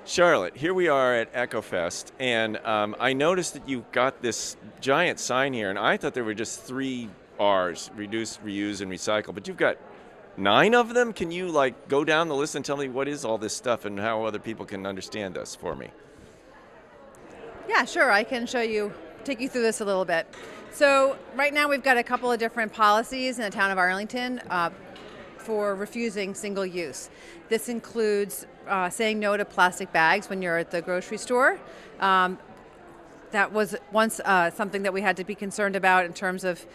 Charlotte, here we are at EchoFest, and I noticed that you've got this giant sign here, and I thought there were just three R's: reduce, reuse, and recycle. But you've got nine of them. Can you like go down the list and tell me what is all this stuff and how other people can understand this for me? Yeah, sure. I can take you through this a little bit. So right now we've got a couple of different policies in the town of Arlington for refusing single use. This includes saying no to plastic bags when you're at the grocery store. That was once something that we had to be concerned about in terms of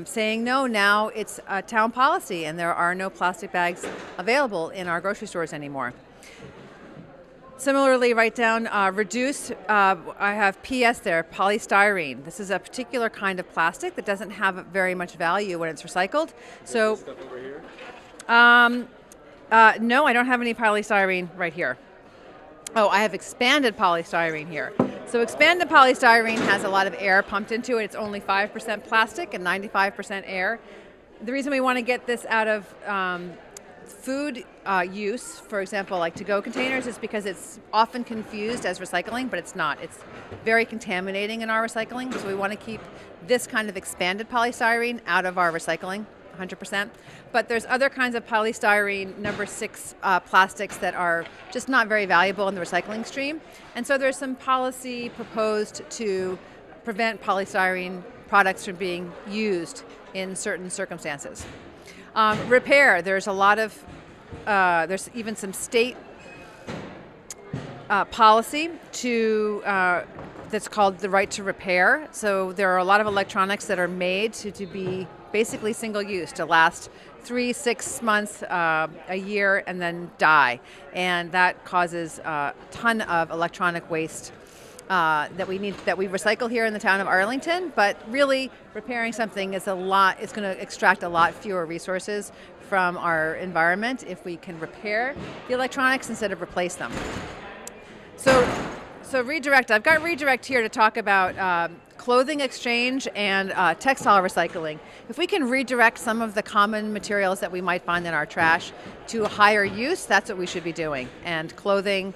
saying no. Now it's a town policy, and there are no plastic bags available in our grocery stores anymore. Similarly, write down reduce. I have PS there, polystyrene. This is a particular kind of plastic that doesn't have very much value when it's recycled. So, Stuff over here. no, I don't have any polystyrene right here. Oh, I have expanded polystyrene here. So expanded polystyrene has a lot of air pumped into it. It's only 5% plastic and 95% air. The reason we want to get this out of food use, for example, like to-go containers, is because it's often confused as recycling, but it's not. It's very contaminating in our recycling, so we want to keep this kind of expanded polystyrene out of our recycling, 100%. But there's other kinds of polystyrene number 6 plastics that are just not very valuable in the recycling stream. And so there's some policy proposed to prevent polystyrene products from being used in certain circumstances. Repair, there's a lot of, there's even some state policy that's called the right to repair. So there are a lot of electronics that are made to be basically single use, to last 3-6 months, a year, and then die. And that causes a ton of electronic waste that we recycle here in the town of Arlington. But really, repairing something is it's going to extract a lot fewer resources from our environment if we can repair the electronics instead of replace them. So redirect. I've got redirect here to talk about clothing exchange and textile recycling. If we can redirect some of the common materials that we might find in our trash to a higher use, that's what we should be doing. And clothing,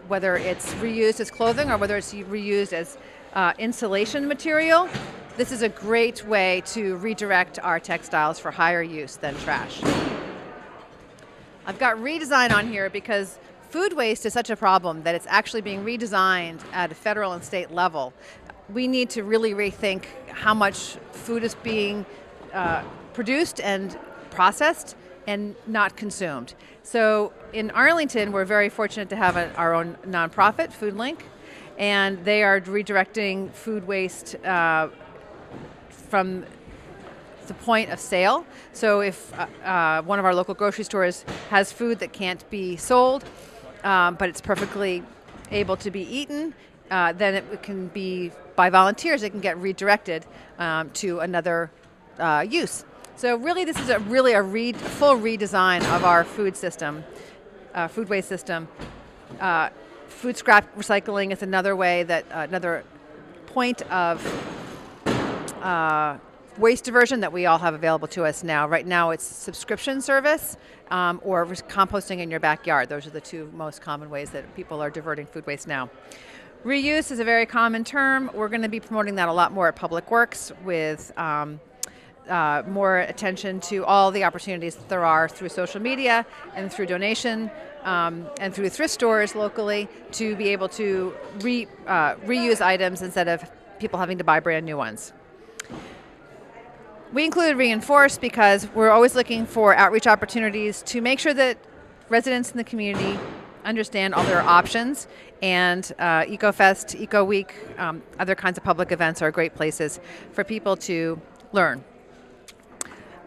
whether it's reused as clothing or whether it's reused as insulation material, this is a great way to redirect our textiles for higher use than trash. I've got redesign on here because food waste is such a problem that it's actually being redesigned at a federal and state level. We need to really rethink how much food is being produced and processed and not consumed. So in Arlington, we're very fortunate to have our own nonprofit, FoodLink, and they are redirecting food waste from the point of sale. So if one of our local grocery stores has food that can't be sold, but it's perfectly able to be eaten, then it can be, by volunteers, it can get redirected to another use. So really, this is a full redesign of our food system, food waste system. Food scrap recycling is another way another point of waste diversion that we all have available to us now. Right now it's subscription service or composting in your backyard. Those are the two most common ways that people are diverting food waste now. Reuse is a very common term. We're going to be promoting that a lot more at Public Works with more attention to all the opportunities that there are through social media and through donation and through thrift stores locally to be able to reuse items instead of people having to buy brand new ones. We included reinforce because we're always looking for outreach opportunities to make sure that residents in the community understand all their options, and EcoFest, EcoWeek, other kinds of public events are great places for people to learn.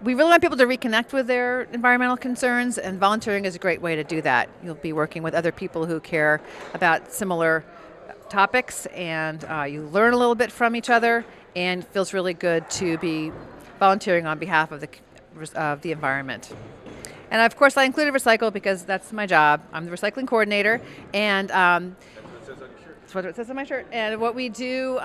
We really want people to reconnect with their environmental concerns, and volunteering is a great way to do that. You'll be working with other people who care about similar topics, and you learn a little bit from each other, and it feels really good to be volunteering on behalf of the environment. And of course, I included recycle because that's my job. I'm the recycling coordinator, and That's what it says on my shirt. And what we do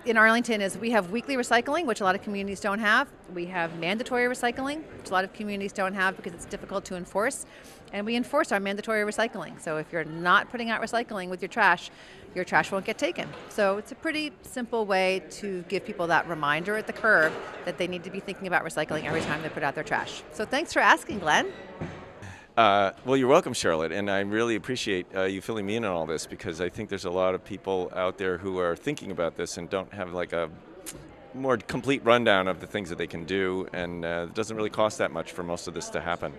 in Arlington is we have weekly recycling, which a lot of communities don't have. We have mandatory recycling, which a lot of communities don't have because it's difficult to enforce. And we enforce our mandatory recycling. So if you're not putting out recycling with your trash won't get taken. So it's a pretty simple way to give people that reminder at the curb that they need to be thinking about recycling every time they put out their trash. So thanks for asking, Glenn. Well, you're welcome, Charlotte, and I really appreciate you filling me in on all this because I think there's a lot of people out there who are thinking about this and don't have like a more complete rundown of the things that they can do, and it doesn't really cost that much for most of this to happen.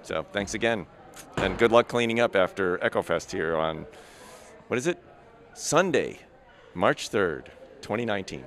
So thanks again, and good luck cleaning up after EcoFest here on, what is it? Sunday, March 3rd, 2019.